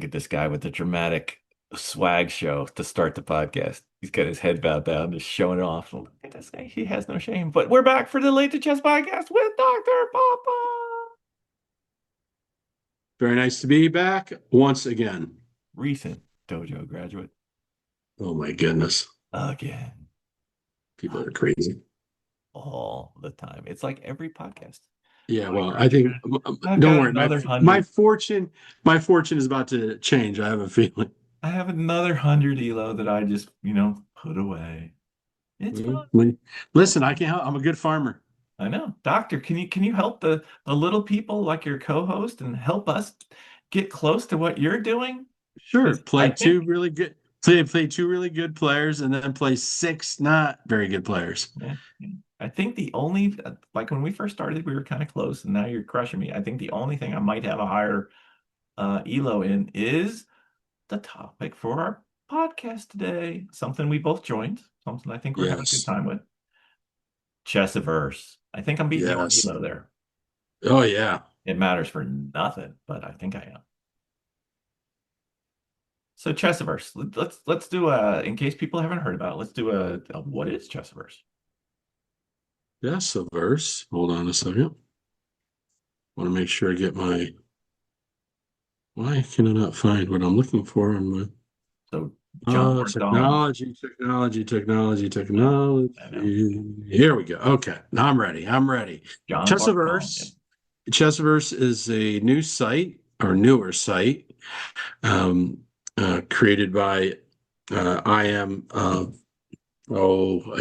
at this guy with the dramatic swag show to start the podcast. He's got his head bowed down, just showing it off. Look at this guy. He has no shame. But we're back for the Late2Chess podcast with Dr. Papa. Very nice to be back once again. Recent dojo graduate. Oh my goodness. Again. People are crazy. All the time. It's like every podcast. Yeah, well, I think Graduated. I've don't got worry. another My 100. fortune is about to change. I have a feeling. I have another 100 elo that I just, put away. It's fun. Listen, I can help. I'm a good farmer. I know. Doctor, can you help the little people like your co-host and help us get close to what you're doing? Sure. Because I think Play two really good players and then play six not very good players. yeah, yeah. I think the only like when we first started, we were kind of close, and now you're crushing me. I think the only thing I might have a higher elo in is the topic for our podcast today. Something we both joined, something I think we're having a good Yes. time with. Chessiverse. I think I'm beating you on Yes. elo there. Oh yeah. It matters for nothing, but I think I am. So Chessiverse, let's do in case people haven't heard about it, let's do a what is Chessiverse? Yes, a verse. Hold on a second. Want to make sure I get my. Why can I not find what I'm looking for on my So John Bartholomew. I know. technology. Here we go. Okay, now I'm ready. I'm ready. John Bartholomew. Chessiverse. Chessiverse is a new site or newer site created by I am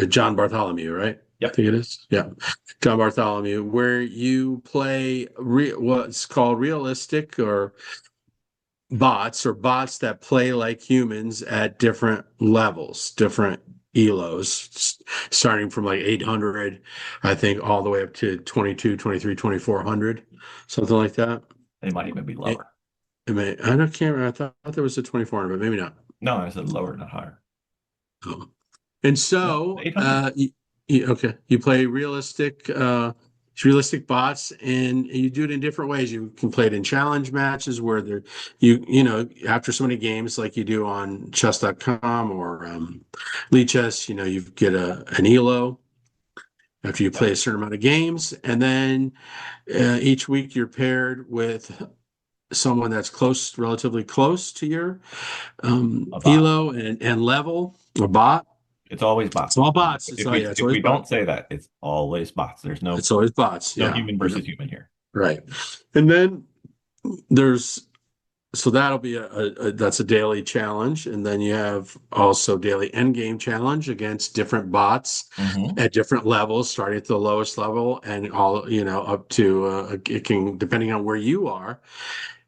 John Bartholomew, right? I Yep. think it is. Yeah, John Bartholomew, where you play what's called realistic or bots that play like humans at different levels, different elos, starting from like 800, I think, all the way up to 22, 23, 2400, something like that. They might even be It, lower. I don't care. I thought there was a 2400, but maybe not. No, I said lower, not higher. Oh. And Yeah, so, 800. you play realistic bots, and you do it in different ways. You can play it in challenge matches where after so many games, like you do on chess.com or Lead Chess, you get an elo after you Yep. play a certain amount of games, and then each week you're paired with someone that's relatively close to your A bot. elo and level, a bot. It's always It's bots. all bots. If we It's if always we don't bots. say that, it's always bots. There's no It's always bots. no Yeah. human versus human here. Right. And then there's so that'll be that's a daily challenge. And then you have also daily end game challenge against different bots Hmm. at different levels, starting at the lowest level and all, up to it can, depending on where you are,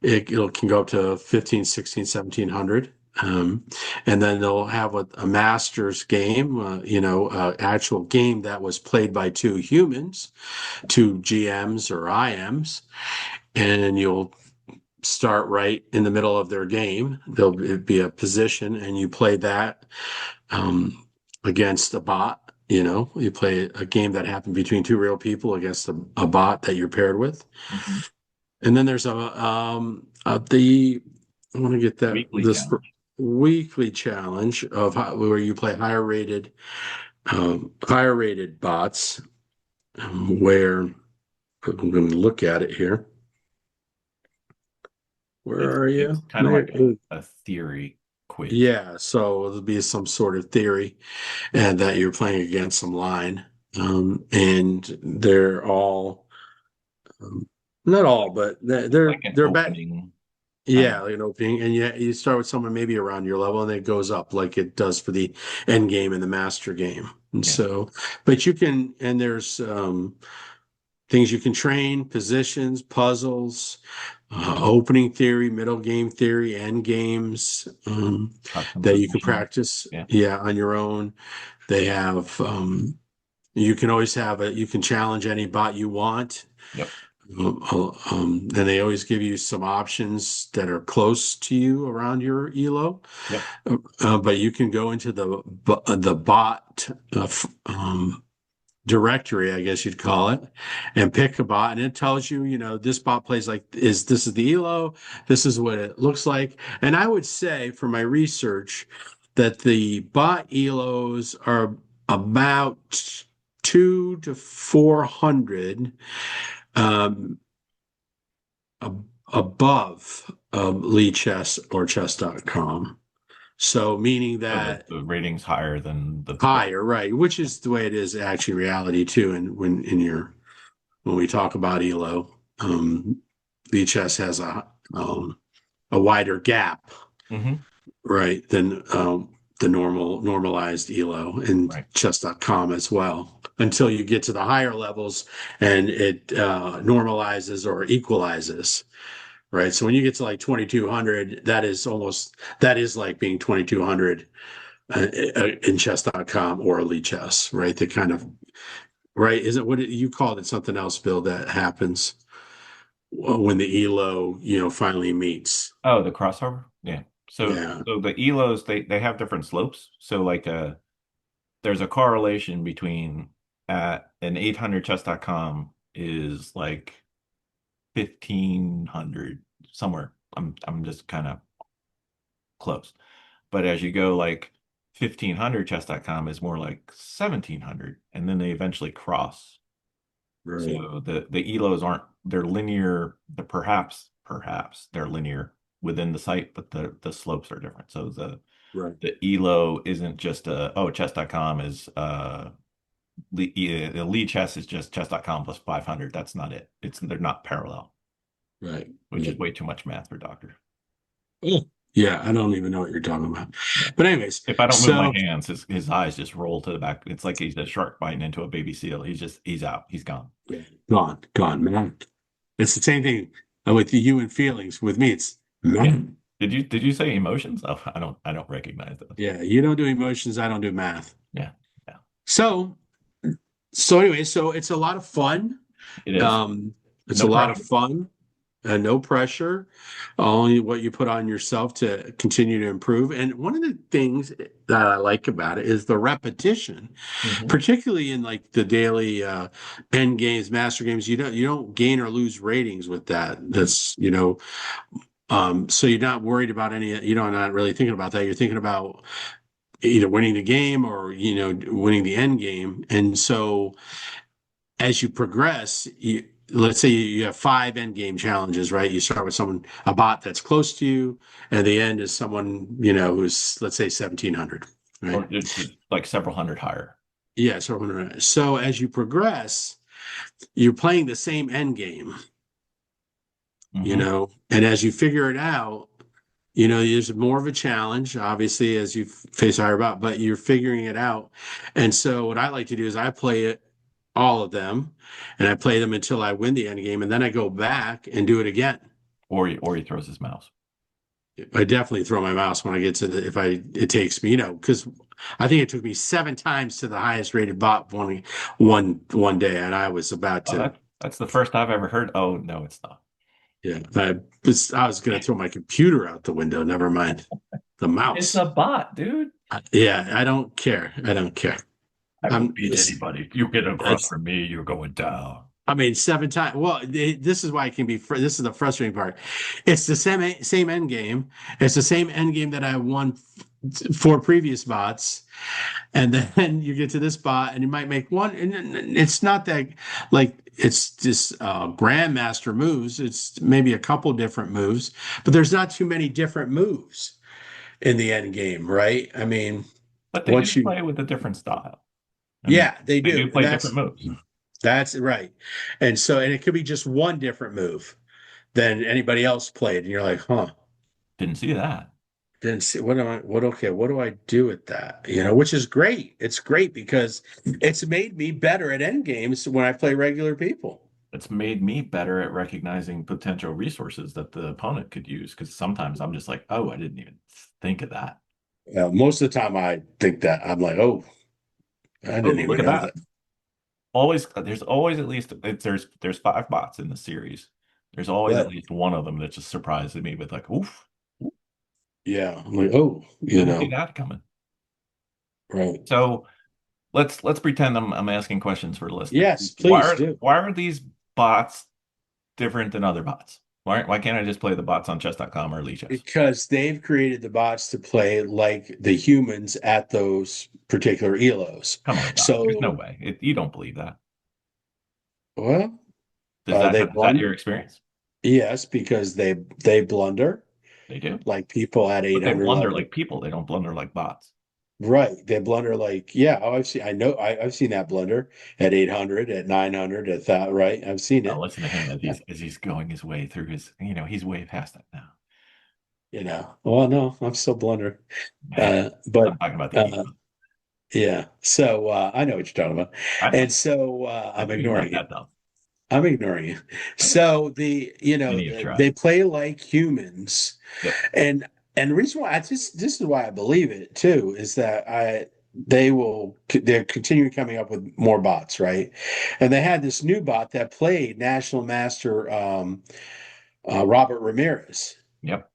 it can go up to 15, 16, 1700. And then they'll have a master's game, actual game that was played by two humans, two GMs or IMs, and you'll start right in the middle of their game. There'll be a position, and you play that against a bot. You play a game that happened between two real people against a bot that you're paired with. Hmm. And then there's the I want to get that Weekly this challenge. weekly challenge of where you play higher rated bots, where I'm going to look at it here. Where are It's you? kind of like a theory quiz. Yeah, so there'll be some sort of theory, and that you're playing against some line, and they're all not all, but Like an they're back. opening kind of. Yeah, like an opening, and you start with someone maybe around your level, and it goes up like it does for the end game and the master game. And Yeah. so, but you can, and there's things you can train, positions, puzzles, opening theory, middle game theory, end games Custom that you can position. practice. Yeah. Yeah, on your own. They have. You can always have a. You can challenge any bot you want. Yep. And they always give you some options that are close to you around your elo. Yep. But you can go into the bot directory, I guess you'd call it, and pick a bot, and it tells you, this bot plays like this is the elo, this is what it looks like. And I would say from my research that the bot elos are about 2 to 400 um, above Lee Chess or chess.com. So meaning So that the rating's higher than the book. higher, right? Which is the way it is actually reality too. And when we talk about ELO, VHS has a wider gap, Hmm. right, than the normalized ELO and Right. chess.com as well. Until you get to the higher levels and it normalizes or equalizes, right? So when you get to like 2200, that is like being 2200 in chess.com or elite chess, right? The kind of right isn't what you called it something else, Bill, that happens when the elo finally meets. Oh, the crossover? Yeah. So Yeah, so the elos they have different slopes. So like there's a correlation between an 800 chess.com is like 1500 somewhere. I'm just kind of close. But as you go like 1500 chess.com is more like 1700 and then they eventually cross. right, So the elos aren't they're linear, perhaps they're linear within the site, but the slopes are different. So right, the elo isn't just chess.com is the lead chess is just chess.com plus 500. That's not it. They're not parallel, right, which is right. way too much math for doctor. Oh, yeah, I don't even know what you're talking about. Yeah. But anyways, If I don't move my so hands, his eyes just roll to the back. It's like he's a shark biting into a baby seal. He's out. He's gone. yeah, gone, man. It's the same thing with the human feelings. With me, it's Yeah. man. Did you say emotions? Oh, I don't recognize those. Yeah, you don't do emotions, I don't do math. Yeah. Yeah. So, so anyway, so it's a lot of fun. It is. Um, it's a No lot of pressure. fun, no pressure, only what you put on yourself to continue to improve. And one of the things that I like about it is the repetition, Hmm. particularly in like the daily end games, master games. You don't gain or lose ratings with that. So you're not worried about not really thinking about that. You're thinking about either winning the game or winning the end game. And so as you progress, let's say you have 5 end game challenges, right? You start with a bot that's close to you, and the end is someone, who's, let's say, 1700, right? Or just like several hundred higher. Yeah, so as you progress, you're playing the same end game, Hmm. and as you figure it out, there's more of a challenge, obviously, as you face a higher bot, but you're figuring it out. And so what I like to do is I play it all of them, and I play them until I win the end game, and then I go back and do it again. Or he throws his mouse. I definitely throw my mouse when I get to if it takes me, because I think it took me 7 times to the highest rated bot one day, and I was about Oh, to, that's the first I've ever heard. Oh no, it's not. yeah, I was going to throw my computer out the window. Never mind the It's mouse. a bot, dude. Yeah, I don't care. I don't care. I will I'm. beat anybody. If you get across It's from me, you're going down. I mean, 7 times. Well, this is why it can be. This is the frustrating part. It's the same end game. It's the same end game that I won 4 previous bots, and then you get to this bot, and you might make one. And it's not that like it's just grandmaster moves. It's maybe a couple different moves, but there's not too many different moves in the end game, right? I mean, But they do once you, play with a different style. I mean, yeah, they they do do, and play different moves. that's right. And it could be just one different move than anybody else played. And you're like, huh, Didn't see that. didn't see what do I do with that? Which is great. It's great because it's made me better at end games when I play regular people. It's made me better at recognizing potential resources that the opponent could use. Because sometimes I'm just like, oh, I didn't even think of that. Most of the time I think that I'm like, oh, I Oh, didn't look even at know that. that. There's always at least there's 5 bots in the series. There's always at But least one of them that just surprises me with like, oof, yeah, I'm like, oh, didn't see that coming. right. So let's pretend I'm asking questions for the listeners. Yes, please do. Why are these bots different than other bots? Why can't I just play the bots on chess.com or Leachess? Because they've created the bots to play like the humans at those particular elos. Come on, Doc. There's no So, way. You don't believe that. well, they Is that blunder. your experience? Yes, because they blunder They do. like people at But they 800 blunder level. like people. They don't blunder like bots. Right. They blunder like, yeah, oh, I've seen, I know, I've seen that blunder at 800, at 900, at that, right? I've seen Now it. listen to him as he's going his way through his, he's way past that now. Well, no, I'm still blundering. I'm But talking about the E. yeah, so I know what you're talking about. I know. And so I I'm knew you weren't ignoring that it. dumb. I'm ignoring you. I know. So And you've tried. they play like humans. Yep. And the reason why this is why I believe it too is that they're continuing coming up with more bots, right? And they had this new bot that played National Master Robert Ramirez. Yep.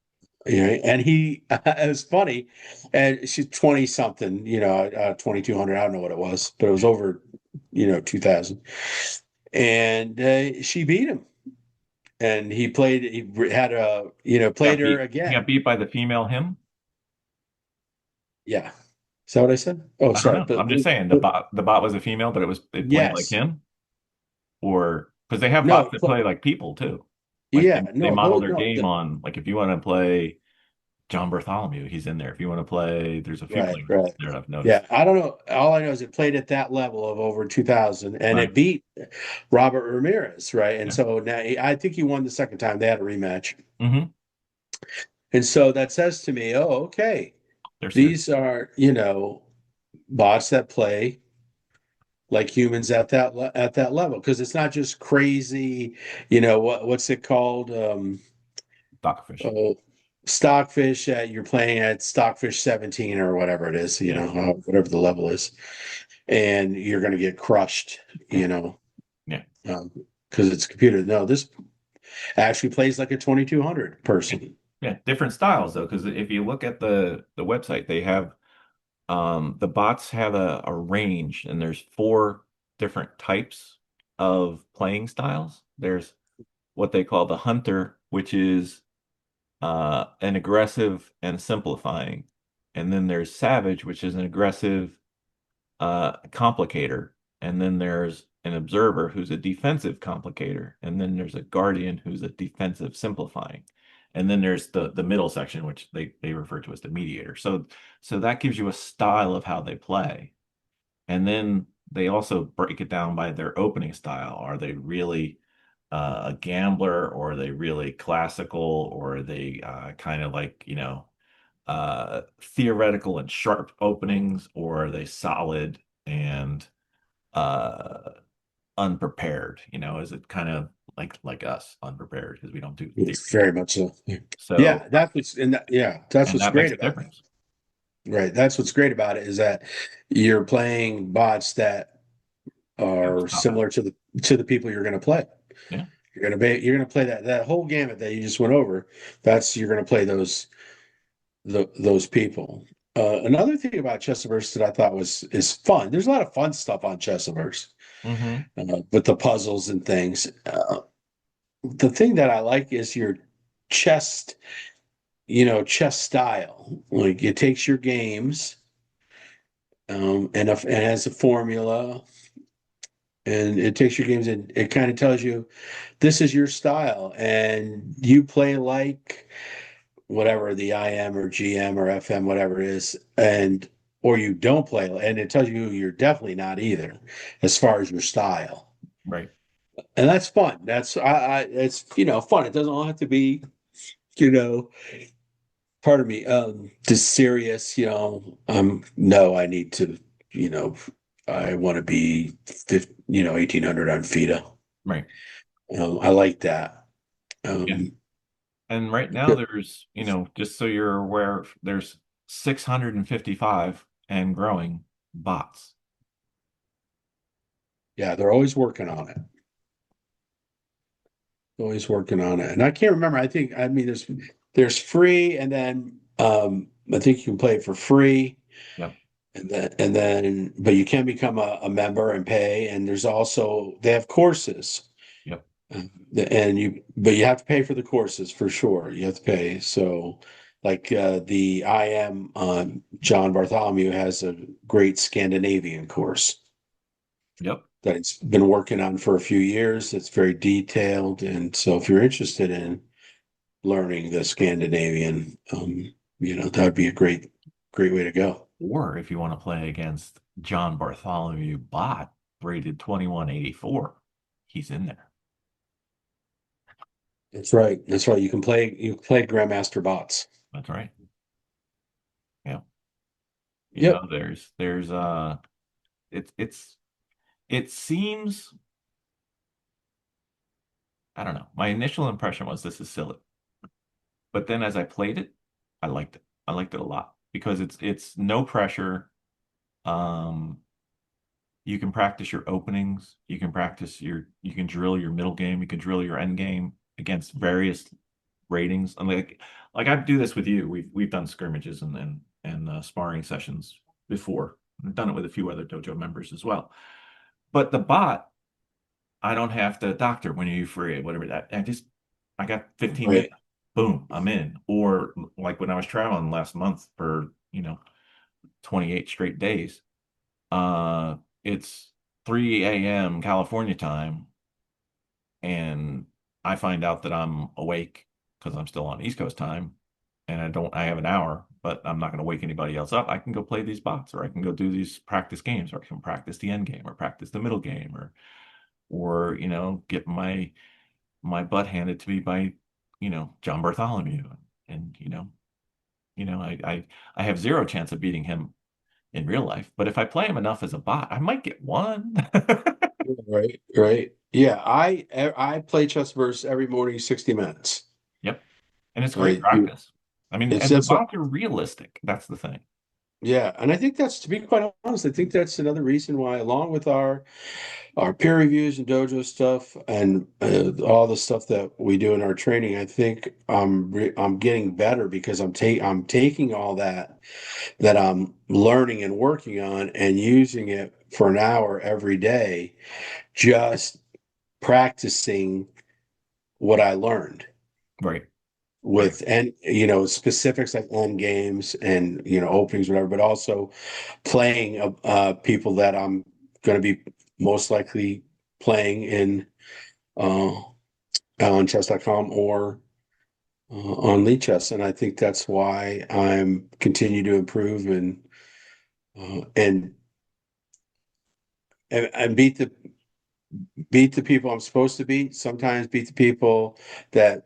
And he it was funny, and she's 20 something, 2200, I don't know what it was, but it was over 2000, and she beat him, and he had a played her He got again. beat by the female him. Yeah. Is that what I said? Oh, I don't sorry. know. I'm just saying But the bot was a female, but it played like yes. him, or because they have bots No. that play like people too. Like Yeah. they No. model Those. their No. game on like if you want to play John Bartholomew, he's in there. If you want to play, there's a few Right. players Right. there I've noticed. Yeah. I don't know. All I know is it played at that level of over 2000, and Right. it beat Robert Ramirez. Right. And Yeah. so now I think he won the second time. They had a rematch. Hmm. And so that says to me, oh, okay, They're serious. these are, bots that play like humans at at that level, because it's not just crazy, what's it called? Stockfish. Oh, stockfish at you're playing at stockfish 17 or whatever it is, Yeah. whatever the level is, and you're going to get crushed, Yeah. you know, Yeah. because it's a computer. No, this actually plays like a 2200 Yeah. person. Yeah. Different styles though, because if you look at the website, they have the bots have a range, and there's four different types of playing styles. There's what they call the hunter, which is an aggressive and simplifying. And then there's savage, which is an aggressive complicator. And then there's an observer who's a defensive complicator. And then there's a guardian who's a defensive simplifying. And then there's the middle section, which they refer to as the mediator. So that gives you a style of how they play. And then they also break it down by their opening style. Are they really a gambler, or are they really classical, or are they kind of like, theoretical and sharp openings, or are they solid and uh, unprepared? Is it kind of like us, unprepared, because we don't do It's theory. very much so. So, Yeah, that's and what's that makes great a about it. difference. Right. That's what's great about it is that you're playing bots that Have are style. similar to the people you're going to play. Yeah. You're going to play that whole gamut that you just went over. You're going to play those people. Another thing about Chessiverse that I thought is fun. There's a lot of fun stuff on Chessiverse Hmm. with the puzzles and things. The thing that I like is your chess, chess style. Like it takes your games and has a formula, and it takes your games and it kind of tells you this is your style, and you play like whatever the IM or GM or FM, whatever it is, and or you don't play, and it tells you you're definitely not either, as far as your style, Right. and that's fun. It's fun. It doesn't all have to be you know pardon me, just serious. No, I need to, you know, I want to be 1800 on FIDA. Right. I like that. Yeah. Um, And right now there's, just so you're aware, there's 655 and growing bots. yeah, they're always working on it. Always working on it. And I can't remember. I mean, there's free, and then I think you can play it for free. Yep. but you can become a member and pay. And there's also, they have courses. Yep. Uh, but you have to pay for the courses for sure. You have to pay. So, like the IM John Bartholomew has a great Scandinavian course Yep. that it's been working on for a few years. It's very detailed, and so if you're interested in learning the Scandinavian, that would be a great way to go. Or if you want to play against John Bartholomew bot rated 2184, he's in there. That's right. That's right. You can play Grandmaster bots. That's right. Yeah. Yep. It's it seems, I don't know. My initial impression was this is silly. But then as I played it, I liked it. I liked it a lot because it's no pressure. Um, you can practice your openings, you can drill your middle game, you can drill your end game against various ratings. And like I do this with you. We've done scrimmages and sparring sessions before. I've done it with a few other dojo members as well. But the bot, I don't have to doctor when are you free, whatever that. I got 15 minutes. Right. Boom, I'm in. Or like when I was traveling last month for, 28 straight days. Uh, it's 3 a.m. California time, and I find out that I'm awake because I'm still on East Coast time, and I have an hour, but I'm not going to wake anybody else up. I can go play these bots, or I can go do these practice games, or I can practice the end game, or practice the middle game, or get my butt handed to me by John Bartholomew, and I have zero chance of beating him in real life, but if I play him enough as a bot, I might get one. Right. Right. Yeah. I play chess versus every morning, 60 minutes. Yep. And it's great Right. practice. I mean, It's and the that's what bots are realistic. That's the thing. Yeah, and I think that's, to be quite honest, I think that's another reason why, along with our peer reviews and dojo stuff and all the stuff that we do in our training, I think I'm getting better because I'm taking all that I'm learning and working on and using it for an hour every day, just practicing what I learned Right. Right. with, and specifics like end games and openings, whatever, but also playing people that I'm going to be most likely playing in uh, on chess.com or on Late2Chess. And I think that's why I'm continue to improve and and beat the people I'm supposed to beat. Sometimes beat the people that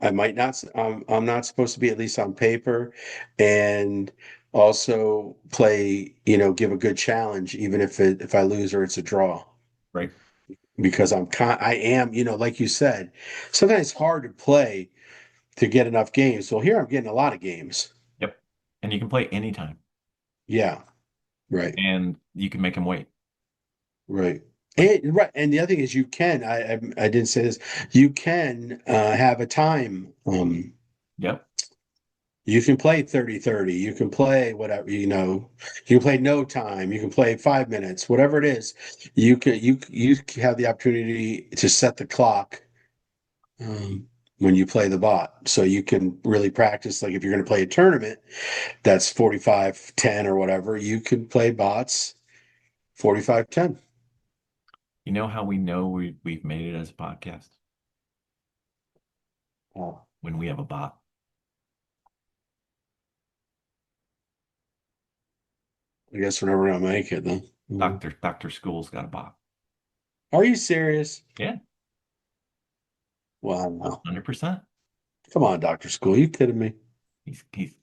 I might not. I'm not supposed to be, at least on paper, and also play. Give a good challenge, even if I lose or it's a draw. Right. Because I am, like you said, sometimes it's hard to play to get enough games. So here I'm getting a lot of games. Yep. And you can play anytime, Yeah, right. and you can make them wait. Right. Like, And the other thing is, you can, I didn't say this, you can have a time. yep. You can play 30-30. You can play whatever, you can play no time, you can play 5 minutes, whatever it is. You have the opportunity to set the clock when you play the bot. So you can really practice, like if you're going to play a tournament that's 45-10 or whatever, you can play bots 45-10. You know how we know we've made it as a podcast? Oh, When we have a bot. I guess we're never gonna make it then. Mhm. Dr. School's got a bot. Are you serious? Yeah, Well, no. 100%. Come on, Dr. School. You kidding me? He's he's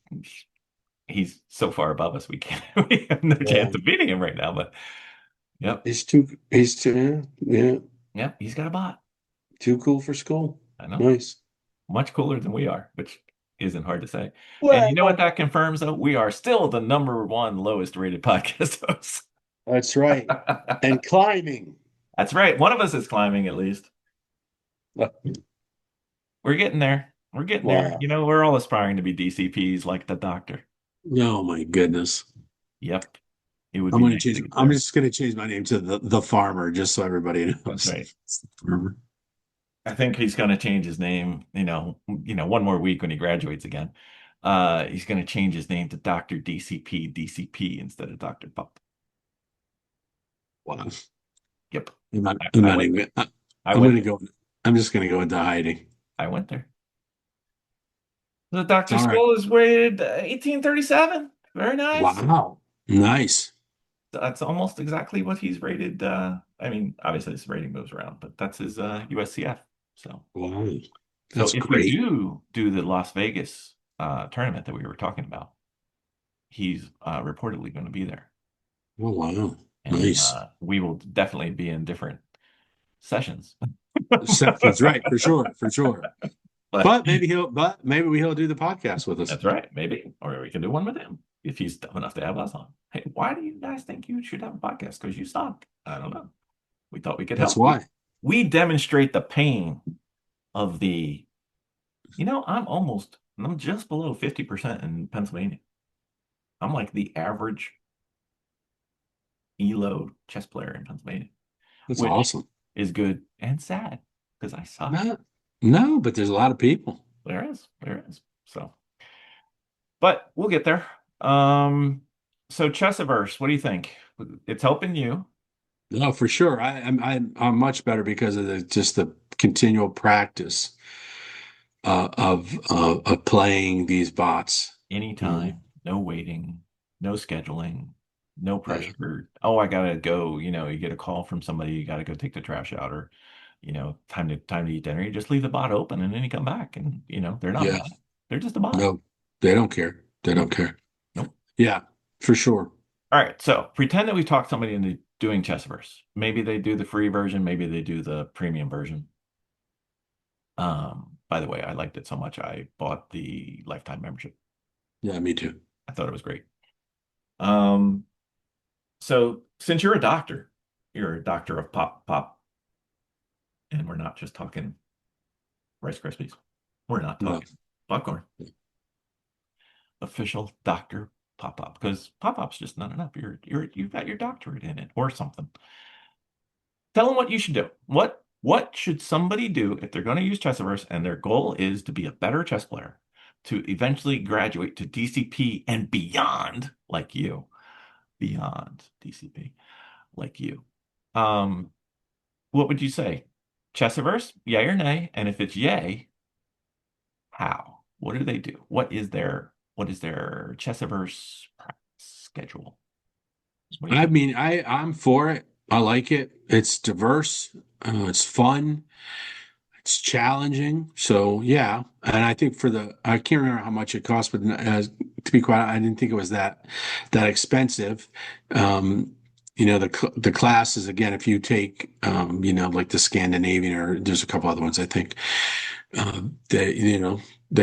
he's so far above us. We can't. We have no Yeah. chance of beating him right now. But yep, He's too, yeah, yep, he's got a bot. too cool for school. I know. Nice. Much cooler than we are, which isn't hard to say. And you know what Well, that confirms, though? We are still the number one lowest rated podcast host. that's right. And climbing. That's right. One of us is climbing at least. We're getting there. We're getting there. Wow. We're all aspiring to be DCPs like the doctor. Oh my goodness. Yep. it would be nice to get I'm there. just gonna change my name to the farmer, just so everybody That's knows. right. It's the farmer. I think he's going to change his name, one more week when he graduates again. He's going to change his name to Dr. DCP instead of Dr. Pup. Wow. Yep. I'm I not went even. there. I I'm went gonna there. go. I'm just gonna go into hiding. I went there. The doctor All right. school is rated 1837. Very nice. Wow. Nice. That's almost exactly what he's rated. I mean, obviously his rating moves around, but that's his USCF. So, Wow. so That's if we great. do the Las Vegas tournament that we were talking about, he's reportedly going to be there, Oh wow. and Nice. we will definitely be in different sessions. That's right, for sure, for sure. But But maybe he'll do the podcast with us. that's right, maybe, or we can do one with him if he's dumb enough to have us on. Hey, why do you guys think you should have a podcast? Because you suck. I don't know. We thought we could That's help. why. We demonstrate the pain of the, I'm just below 50% in Pennsylvania. I'm like the average ELO chess player in Pennsylvania, That's which awesome. is good and sad because I suck. No, no, but there's a lot of people. There is. So, but we'll get there. Um, so Chessiverse, what do you think? It's helping you No, for sure. I'm much better because of the just the continual practice of playing these bots. anytime, no waiting, no scheduling, no Yeah, pressure. Oh, I gotta go. You get a call from somebody, you gotta go take the trash out, or time to eat dinner. You just leave the bot open and then you come back, and they're not yeah. mad. They're just a bot. No, they don't care. They don't Nope. care. Nope. Yeah, for sure. All right, so pretend that we talk somebody into doing Chessiverse. Maybe they do the free version, maybe they do the premium version. By the way, I liked it so much I bought the lifetime membership. Yeah, me too. I thought it was great. Um, so since you're a doctor of pop, and we're not just talking Rice Krispies. We're not No. talking popcorn. Official Doctor Pop because Pop-Pop's just not enough. You've got your doctorate in it or something. Tell them what you should do. What should somebody do if they're going to use Chessiverse and their goal is to be a better chess player, to eventually graduate to DCP and beyond, like you, beyond DCP, like you. Um, what would you say? Chessiverse, yay or nay? And if it's yay, how? What do they do? What is their Chessiverse practice schedule? What do you I think? mean, I'm for it. I like it. It's diverse. It's fun. It's challenging. So yeah, and I think I can't remember how much it cost, but to be quite, I didn't think it was that expensive. Um, the classes again, if you take like the Scandinavian or there's a couple other ones I think they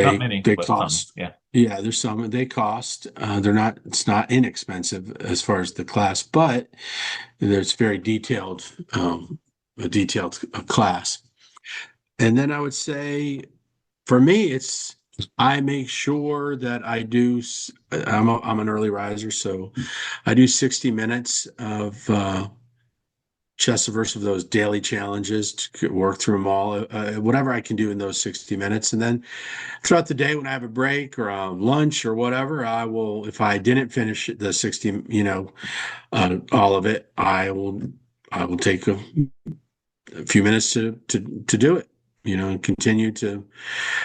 Not many, they but some. cost. Yeah. Yeah, there's some they cost. They're not. It's not inexpensive as far as the class, but there's very detailed, a detailed class. And then I would say for me, I make sure that I'm an early riser, so I do 60 minutes of Chessiverse of those daily challenges to work through them all, whatever I can do in those 60 minutes. And then throughout the day when I have a break or lunch or whatever, I will, if I didn't finish the 60, all of it, I will take a few minutes to do it, and continue to.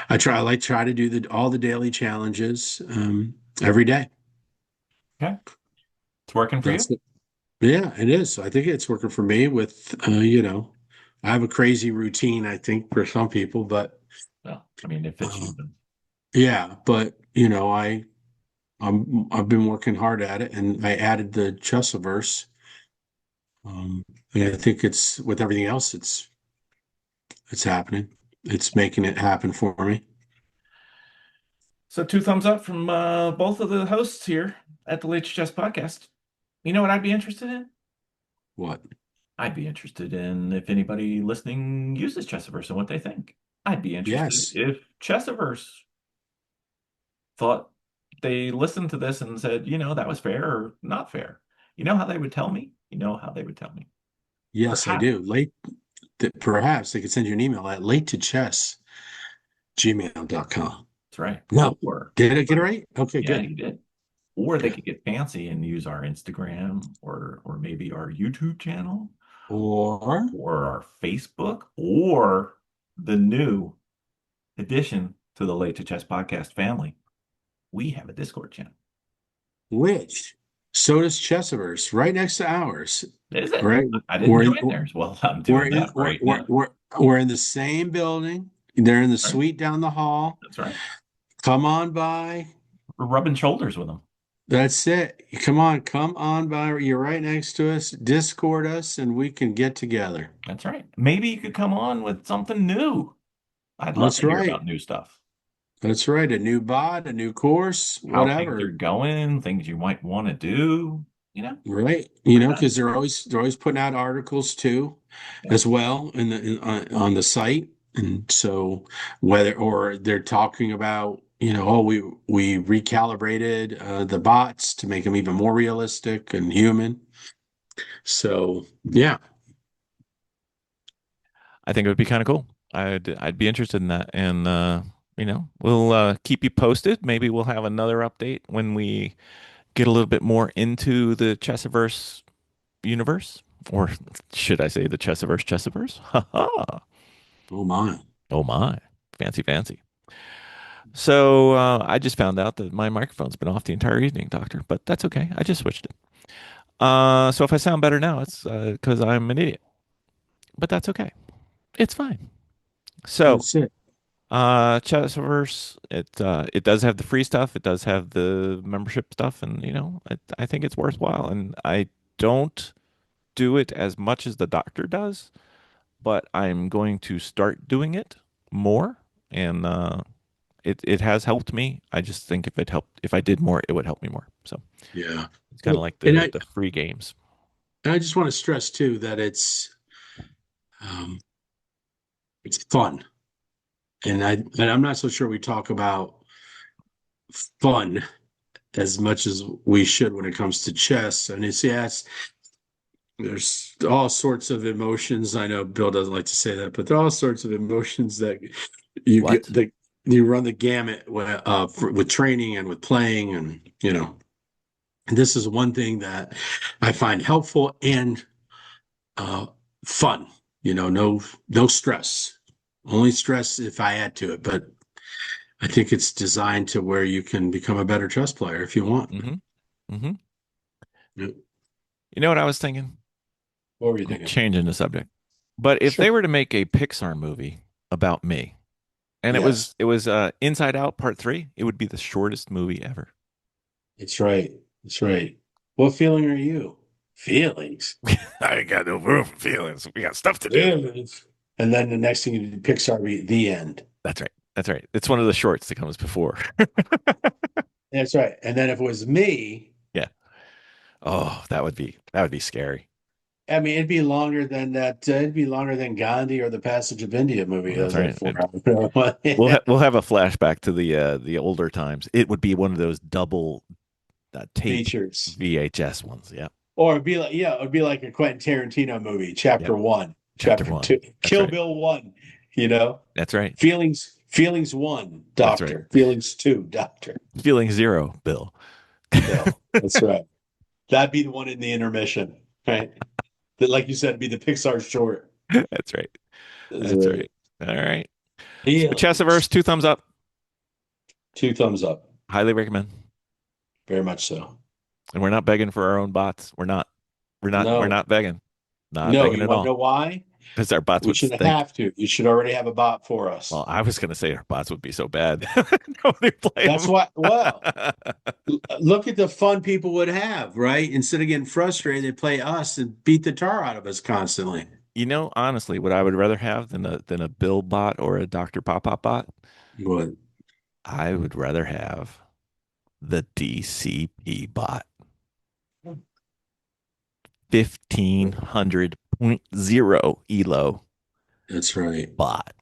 I like try to do all the daily challenges every day. Okay. It's working for That's you? it. Yeah, it is. I think it's working for me with I have a crazy routine, I think, for some people, but Well, I mean, it fits uh, you. Then. yeah, but I've been working hard at it, and I added the Chessiverse. And I think it's with everything else, it's happening. It's making it happen for me. So two thumbs up from both of the hosts here at the Late2Chess podcast. You know what I'd be interested in? What? I'd be interested in if anybody listening uses Chessiverse and what they think. I'd be interested Yes. if Chessiverse thought they listened to this and said, that was fair or not fair. You know how they would tell me? You know how they would tell me? Yes, I Perhaps. do. Perhaps they could send you an email at late2chess@gmail.com. That's right. No, did I get it Or right? Okay, yeah, good. you did. Or they Good. could get fancy and use our Instagram or maybe our YouTube channel Or, or our Facebook or the new addition to the Late to Chess podcast family. We have a Discord channel. which so does Chessiverse, right next to ours. Is it? Right? I didn't We're in, join theirs. Well, I'm we're doing in, that right now. we're in the same building. They're in the Right? suite down the hall. That's right. Come on by. We're rubbing shoulders with them. That's it. Come on by. You're right next to us. Discord us, and we can get together. That's right. Maybe you could come on with something new. I'd love That's to hear right. about new stuff. That's right. A new bot, a new course, How things are whatever. going, things you might want to do, you know? Right. Why not? Because they're always putting out articles too, Yeah. as well on the site. And so whether or they're talking about, oh, we recalibrated the bots to make them even more realistic and human. So yeah, I think it would be kind of cool. I'd be interested in that, and we'll keep you posted. Maybe we'll have another update when we get a little bit more into the Chessiverse universe, or should I say the Chessiverse? Ha ha! oh my. Oh my, fancy, fancy. So I just found out that my microphone's been off the entire evening, Doctor, but that's okay. I just switched it. So if I sound better now, it's because I'm an idiot, but that's okay. It's fine. So That's it. Chessiverse, it does have the free stuff. It does have the membership stuff, and I think it's worthwhile. And I don't do it as much as the doctor does, but I'm going to start doing it more, and it has helped me. I just think if I did more, it would help me more. So Yeah. it's kind of like And the free games. I just want to stress too that um, it's fun. And I'm not so sure we talk about fun as much as we should when it comes to chess. And it's yes, there's all sorts of emotions. I know Bill doesn't like to say that, but there are all sorts of emotions that you get What? the you run the gamut with training and with playing, and this is one thing that I find helpful and uh, fun. No stress. Only stress if I add to it, but I think it's designed to where you can become a better chess player if you want. Mm-hmm. Mm-hmm. Yeah. You know what I was thinking? What were you I'm thinking? changing the subject. But if Sure. they were to make a Pixar movie about me, and it Yes, was Inside Out Part 3, it would be the shortest movie ever. it's right. It's right. What feeling are you? Feelings. I ain't got no room for feelings. We got stuff to do. Feelings. And then the next thing you do, Pixar, the end. That's right. That's right. It's one of the shorts that comes before. That's right. And then if it was me, Yeah. Oh, that would be scary. I mean, it'd be longer than that. It'd be longer than Gandhi or the Passage of India movie. It That's was like right. 4 hours. We'll have a flashback to the older times. It would be one of those double tape Features. VHS ones. Yeah. Or it'd be like a Quentin Tarantino movie, Yep. chapter one, Chapter chapter one. two, That's Kill right. Bill one, you know, That's right. feelings one, That's right. doctor, feelings two, doctor. Feeling zero, Bill. Bill. That's right. That'd be the one in the intermission, right? That, like you said, be the Pixar short. That's right. That's That's right. right. All right. So Feelings. Chessiverse, 2 thumbs up. 2 thumbs up. Highly recommend. Very much so. And we're not begging for our own bots. We're not. We're not. We're No, not begging. Not no, begging you at want to know all. why? Because our bots We would should stink. have to. You should already have a bot for us. Well, I was going to say our bots would be so bad. Nobody play That's them. why, well, look at the fun people would have, right? Instead of getting frustrated, they play us and beat the tar out of us constantly. Honestly, what I would rather have than a Bill bot or a Dr. Pop Pop bot, What? I would rather have the DCP bot. 1500.0 ELO That's right. bot.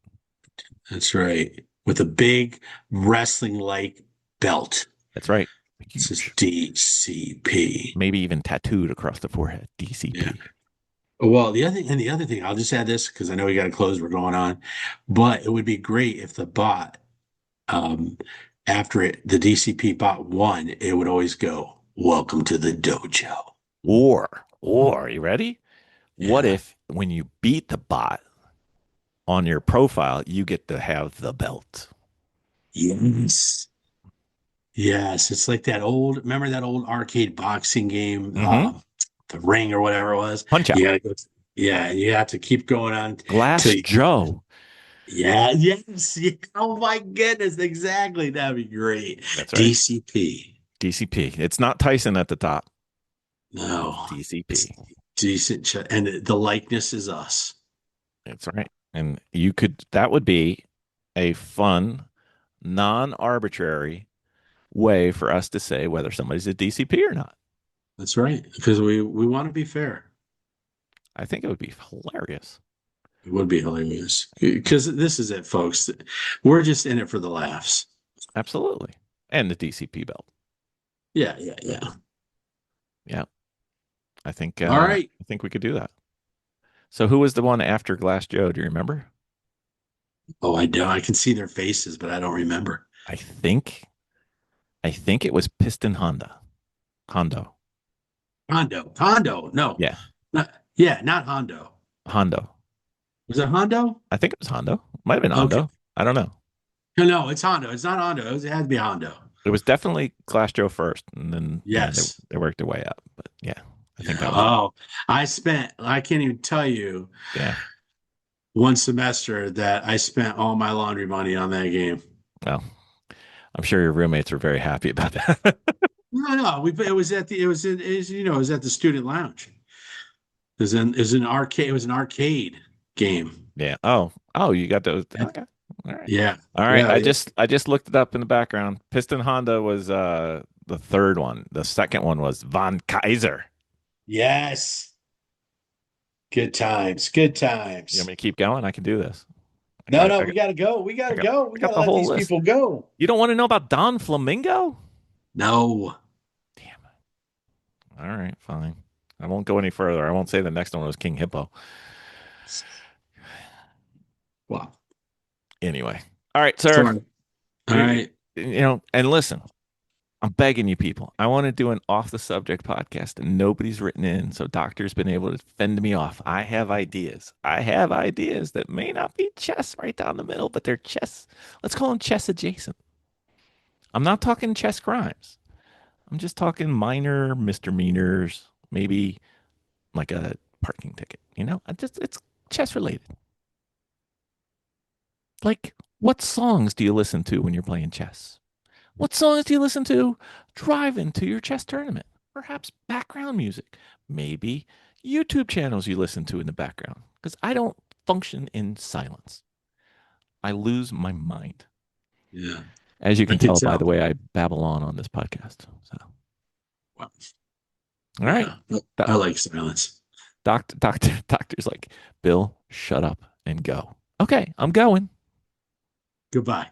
That's right. With a big wrestling like belt. That's right. This is Huge. DCP. Maybe even tattooed across the forehead. Yeah. DCP. Well, the other thing, I'll just add this because I know we got to close. We're going on, but it would be great if the bot, um, after the DCP bot won, it would always go, "Welcome to the dojo." Or, you ready? What Yeah. if when you beat the bot on your profile, you get to have the belt? Yes. Yes. It's like that old. Remember that old arcade boxing game, Mm-hmm. the Ring or whatever it was. Punch You out. gotta go. Yeah, you have to keep going on till Glass you. Joe. Yeah. Yes. Yeah. Oh my goodness. Exactly. That'd be great. That's right. DCP. DCP. It's not Tyson at the top. It's No. It's DCP. decent. And the likeness is us. That's right. And that would be a fun, non-arbitrary way for us to say whether somebody's a DCP or not. That's right. Because we want to be fair. I think it would be hilarious. It would be hilarious. Because this is it, folks. We're just in it for the laughs. Absolutely. And the DCP belt. Yeah, yeah, yeah. Yeah. I think All right. I think we could do that. So who was the one after Glass Joe? Do you remember? Oh, I know. I can see their faces, but I don't remember. I think I think it was Piston Honda. Hondo. Hondo. No. Yeah. Yeah, not Hondo. Hondo. Was it Hondo? I think it was Hondo. Might have been Okay. Hondo. I don't know. No, it's Hondo. It's not Hondo. It had to be Hondo. It was definitely Glass Joe first, and then Yes. they worked their way up. But yeah, I think that was it. Oh, I can't even tell you Yeah. one semester that I spent all my laundry money on that game. Well, I'm sure your roommates were very happy about that. No. It was at the student lounge. It was an arcade. It was an arcade game. Yeah. Oh, you got those. Okay. All right. Yeah. All right. Yeah. I just looked it up in the background. Piston Honda was the third one. The second one was Von Kaiser. Yes. Good times. Good You want times. me to keep going? I can do this. I No, got no, I we got gotta go. We I gotta got go. I We got gotta the let whole these list. people go. You don't want to know about Don Flamingo? No. Damn it. All right, fine. I won't go any further. I won't say the next one was King Hippo. Wow. Anyway. All right, sir. Sorry. All right. And listen, I'm begging you people. I want to do an off the subject podcast and nobody's written in. So doctor's been able to fend me off. I have ideas. I have ideas that may not be chess right down the middle, but they're chess. Let's call them chess adjacent. I'm not talking chess crimes. I'm just talking minor misdemeanors, maybe like a parking ticket. It's chess related. Like, what songs do you listen to when you're playing chess? What songs do you listen to driving to your chess tournament? Perhaps background music. Maybe YouTube channels you listen to in the background. Because I don't function in silence. I lose my mind. Yeah. As you I can can tell by tell. the way I babble on this podcast. So, Wow. all right. Yeah. Do- I like silence. doctor's like, Bill, shut up and go. Okay, I'm going. Goodbye.